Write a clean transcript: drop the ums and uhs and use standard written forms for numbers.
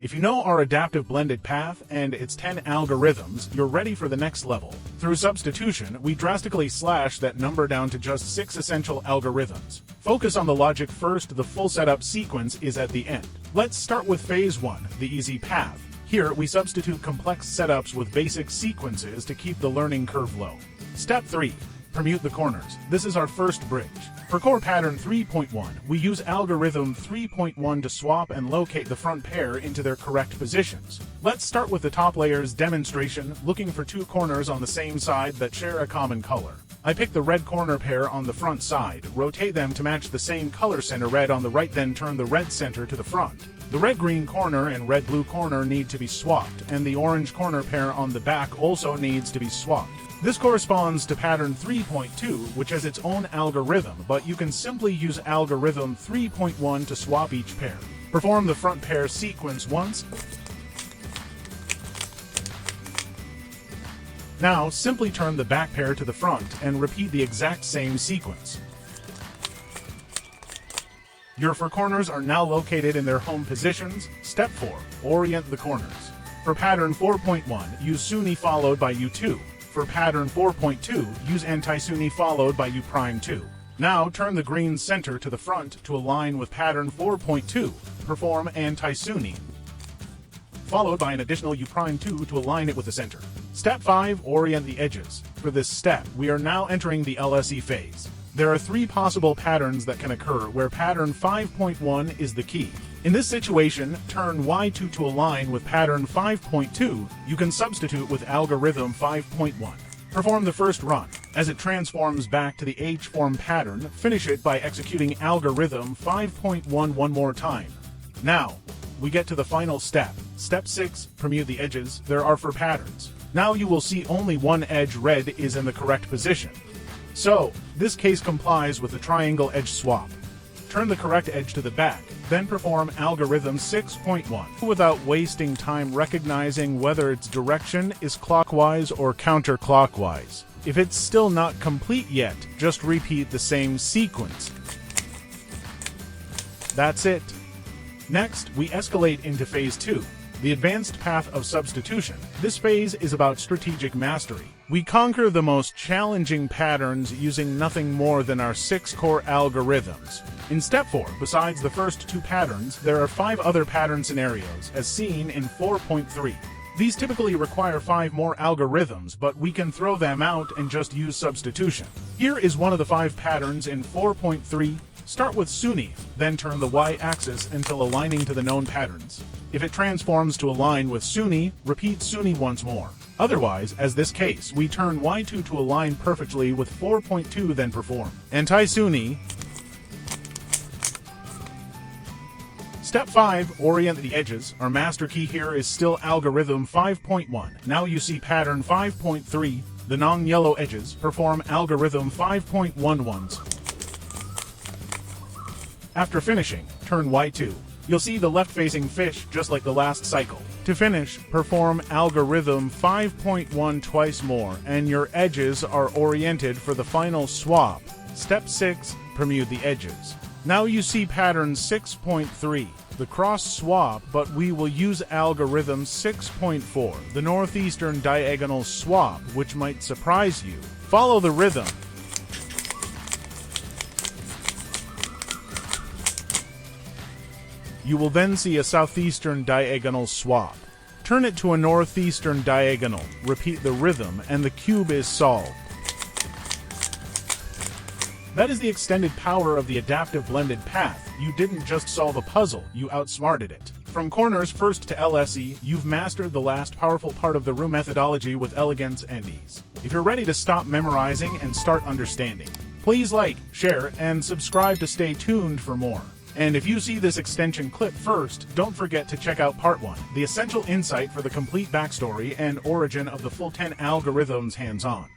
If you know our adaptive blended path and its 10 algorithms, you're ready for the next level. Through substitution, we drastically slash that number down to just 6 essential algorithms. Focus on the logic first, the full setup sequence is at the end. Let's start with phase 1, the easy path. Here, we substitute complex setups with basic sequences to keep the learning curve low. Step 3. Permute the corners. This is our first bridge. For core pattern 3.1, we use algorithm 3.1 to swap and locate the front pair into their correct positions. Let's start with the top layer's demonstration, looking for 2 corners on the same side that share a common color. I pick the red corner pair on the front side, rotate them to match the same color center red on the right, then turn the red center to the front. The red-green corner and red-blue corner need to be swapped, and the orange corner pair on the back also needs to be swapped. This corresponds to pattern 3.2, which has its own algorithm, but you can simply use algorithm 3.1 to swap each pair. Perform the front pair sequence once. Now, simply turn the back pair to the front and repeat the exact same sequence. Your 4 corners are now located in their home positions. Step 4. Orient the corners. For pattern 4.1, use SUNY followed by U2. For pattern 4.2, use anti-SUNY followed by U'2. Now turn the green center to the front to align with pattern 4.2. Perform anti-SUNY, followed by an additional U'2 to align it with the center. Step 5. Orient the edges. For this step, we are now entering the LSE phase. There are 3 possible patterns that can occur where pattern 5.1 is the key. In this situation, turn Y2 to align with pattern 5.2. You can substitute with algorithm 5.1. Perform the first run. As it transforms back to the H-form pattern, finish it by executing algorithm 5.1 one more time. Now, we get to the final step. Step 6. Permute the edges. There are 4 patterns. Now you will see only one edge red is in the correct position. So, this case complies with the triangle edge swap. Turn the correct edge to the back, then perform algorithm 6.1 without wasting time recognizing whether its direction is clockwise or counterclockwise. If it's still not complete yet, just repeat the same sequence. That's it. Next, we escalate into phase 2. The advanced path of substitution. This phase is about strategic mastery. We conquer the most challenging patterns using nothing more than our 6 core algorithms. In step 4, besides the first 2 patterns, there are 5 other pattern scenarios, as seen in 4.3. These typically require 5 more algorithms, but we can throw them out and just use substitution. Here is one of the 5 patterns in 4.3. Start with SUNY, then turn the y-axis until aligning to the known patterns. If it transforms to align with SUNY, repeat SUNY once more. Otherwise, as this case, we turn Y2 to align perfectly with 4.2, then perform anti-SUNY. Step 5. Orient the edges. Our master key here is still algorithm 5.1. Now you see pattern 5.3, the non-yellow edges. Perform algorithm 5.1 once. After finishing, turn Y2. You'll see the left-facing fish just like the last cycle. To finish, perform algorithm 5.1 twice more, and your edges are oriented for the final swap. Step 6. Permute the edges. Now you see pattern 6.3, the cross swap, but we will use algorithm 6.4, the northeastern diagonal swap, which might surprise you. Follow the rhythm. You will then see a southeastern diagonal swap. Turn it to a northeastern diagonal, repeat the rhythm, and the cube is solved. That is the extended power of the adaptive blended path. You didn't just solve a puzzle, you outsmarted it. From corners first to LSE, you've mastered the last powerful part of the Roux methodology with elegance and ease. If you're ready to stop memorizing and start understanding, please like, share, and subscribe to stay tuned for more. And if you see this extension clip first, don't forget to check out part 1, the essential insight for the complete backstory and origin of the full 10 algorithms hands-on.